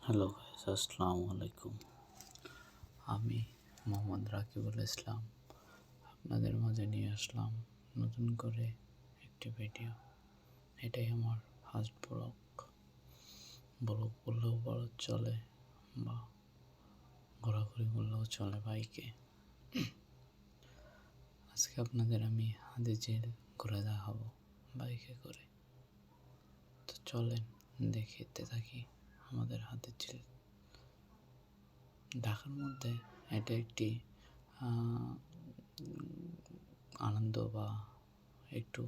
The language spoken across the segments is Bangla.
হ্যালো গাইস, আসসালামু আলাইকুম। আমি মোহাম্মদ রাকিবুল ইসলাম আপনাদের মাঝে নিয়ে আসলাম নতুন করে একটি ভিডিও। এটাই আমার ফার্স্ট ব্লগ বললেও বড় চলে, বা ঘোরাঘুরি বললেও চলে বাইকে। আজকে আপনাদের আমি হাতিঝিল ঘুরে দেখাবো বাইকে করে। তো চলেন দেখতে থাকি আমাদের হাতিঝিল। ঢাকার মধ্যে এটা একটি আনন্দ বা একটু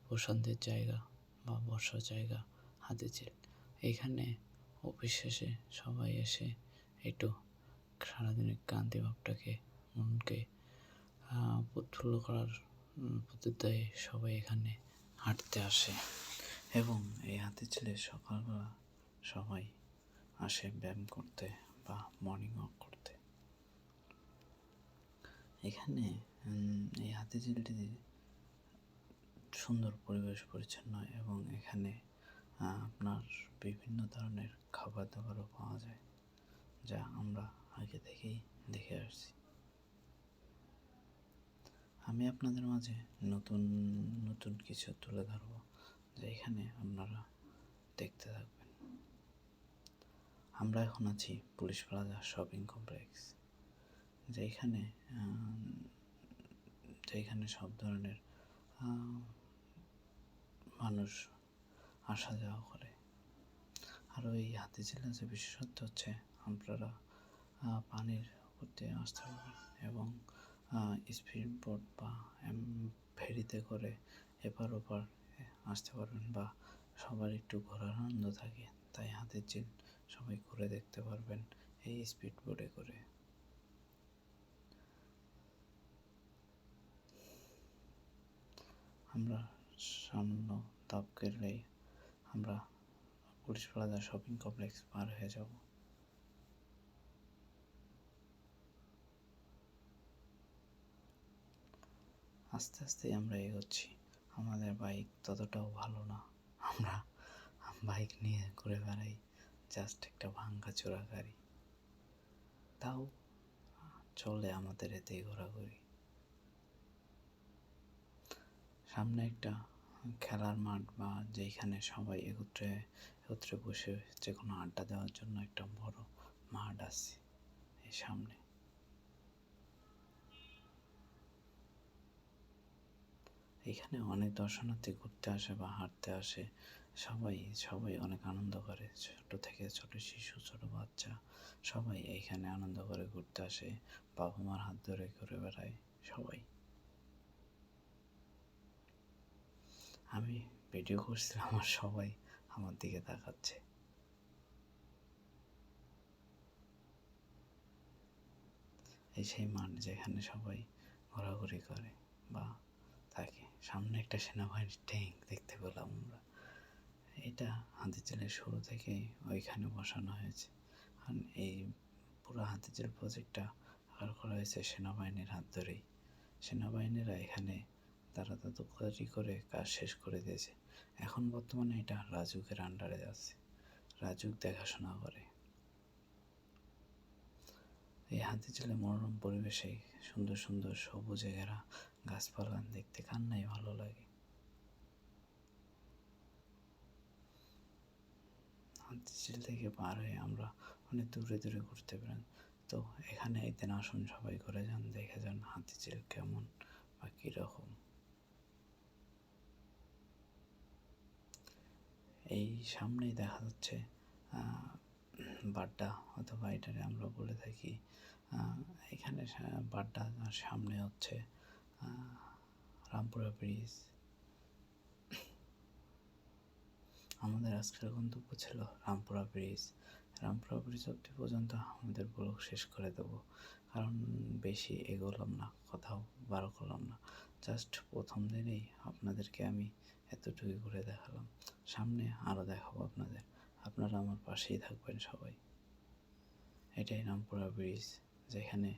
প্রশান্তির জায়গা বা বসার জায়গা হাতিঝিল। এখানে অফিস শেষে সবাই এসে একটু সারাদিনের ক্লান্তি ভাবটাকে মনকে প্রফুল্ল করার প্রত্যুত্তরে সবাই এখানে হাঁটতে আসে। এবং এই হাতিঝিলে সকালবেলা সবাই আসে ব্যায়াম করতে বা মর্নিং ওয়াক করতে। এখানে এই হাতিঝিলটি সুন্দর পরিবেশ পরিচ্ছন্ন এবং এখানে আপনার বিভিন্ন ধরনের খাবার দাবারও পাওয়া যায়, যা আমরা আগে থেকেই দেখে আসছি। আমি আপনাদের মাঝে নতুন নতুন কিছু তুলে ধরব, যা এখানে আপনারা দেখতে থাকবেন। আমরা এখন আছি পুলিশ প্লাজা শপিং কমপ্লেক্স, যেখানে সব ধরনের মানুষ আসা যাওয়া করে। আর এই হাতিঝিলের যে বিশেষত্ব হচ্ছে, আপনারা পানির উপর দিয়ে আসতে পারবেন এবং স্পিড বোট বা ফেরিতে করে এপার ওপার আসতে পারবেন, বা সবার একটু ঘোরার আনন্দ থাকে, তাই হাতিঝিল সবাই ঘুরে দেখতে পারবেন এই স্পিড বোটে করে। আমরা সামান্য ধাপ গেলেই আমরা পুলিশ প্লাজা শপিং কমপ্লেক্স পার হয়ে যাব। আস্তে আস্তে আমরা এগোচ্ছি। আমাদের বাইক ততটাও ভালো না, আমরা বাইক নিয়ে ঘুরে বেড়াই জাস্ট একটা ভাঙাচোরা গাড়ি, তাও চলে আমাদের এতেই ঘোরাঘুরি। সামনে একটা খেলার মাঠ বা যেখানে সবাই একত্রে বসে যে কোনো আড্ডা দেওয়ার জন্য একটা বড় মাঠ আছে এই সামনে। এখানে অনেক দর্শনার্থী ঘুরতে আসে বা হাঁটতে আসে। সবাই অনেক আনন্দ করে, ছোট থেকে ছোট শিশু, ছোট বাচ্চা সবাই এইখানে আনন্দ করে ঘুরতে আসে, বাবা মার হাত ধরে ঘুরে বেড়ায় সবাই। আমি ভিডিও করছিলাম আর সবাই আমার দিকে তাকাচ্ছে। এই সেই মাঠ যেখানে সবাই ঘোরাঘুরি করে বা থাকে। সামনে একটা সেনাবাহিনীর ট্যাঙ্ক দেখতে পেলাম আমরা। এটা হাতিঝিলের শুরু থেকেই ওইখানে বসানো হয়েছে। আর এই পুরো হাতিঝিল প্রজেক্টটা করা হয়েছে সেনাবাহিনীর হাত ধরেই। সেনাবাহিনীরা এখানে তারা তদারকি করে কাজ শেষ করে দিয়েছে। এখন বর্তমানে এটা রাজুকের আন্ডারে আছে, রাজুক দেখাশোনা করে। এই হাতিঝিলে মনোরম পরিবেশে সুন্দর সুন্দর সবুজে ঘেরা গাছপালা দেখতে কার নাই ভালো লাগে। হাতিঝিল থেকে পার হয়ে আমরা অনেক দূরে দূরে ঘুরতে পারেন। তো এখানে একদিন আসুন, সবাই ঘুরে যান, দেখে যান হাতিঝিল কেমন বা কীরকম। এই সামনেই দেখা যাচ্ছে বাড্ডা, অথবা এটারে আমরা বলে থাকি এখানে বাড্ডা, আর সামনে হচ্ছে রামপুরা ব্রিজ। আমাদের আজকের গন্তব্য ছিল রামপুরা ব্রিজ। রামপুরা ব্রিজ অবধি পর্যন্ত আমাদের ব্লগ শেষ করে দেব, কারণ বেশি এগোলাম না, কথাও বারো করলাম না। জাস্ট প্রথম দিনেই আপনাদেরকে আমি এতটুকু ঘুরে দেখালাম, সামনে আরও দেখাবো আপনাদের। আপনারা আমার পাশেই থাকবেন সবাই। এটাই রামপুরা ব্রিজ, যেখানে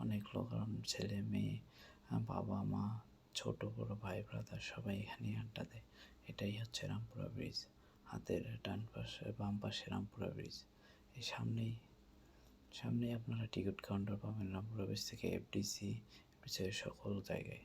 অনেক লোক, ছেলে মেয়ে, বাবা মা, ছোট বড় ভাই ব্রাদার সবাই এখানেই আড্ডা দেয়। এটাই হচ্ছে রামপুরা ব্রিজ। হাতের ডান পাশে বাম পাশে রামপুরা ব্রিজ। এই সামনেই সামনেই আপনারা টিকিট কাউন্টার পাবেন রামপুরা ব্রিজ থেকে এফডিসি সকল জায়গায়।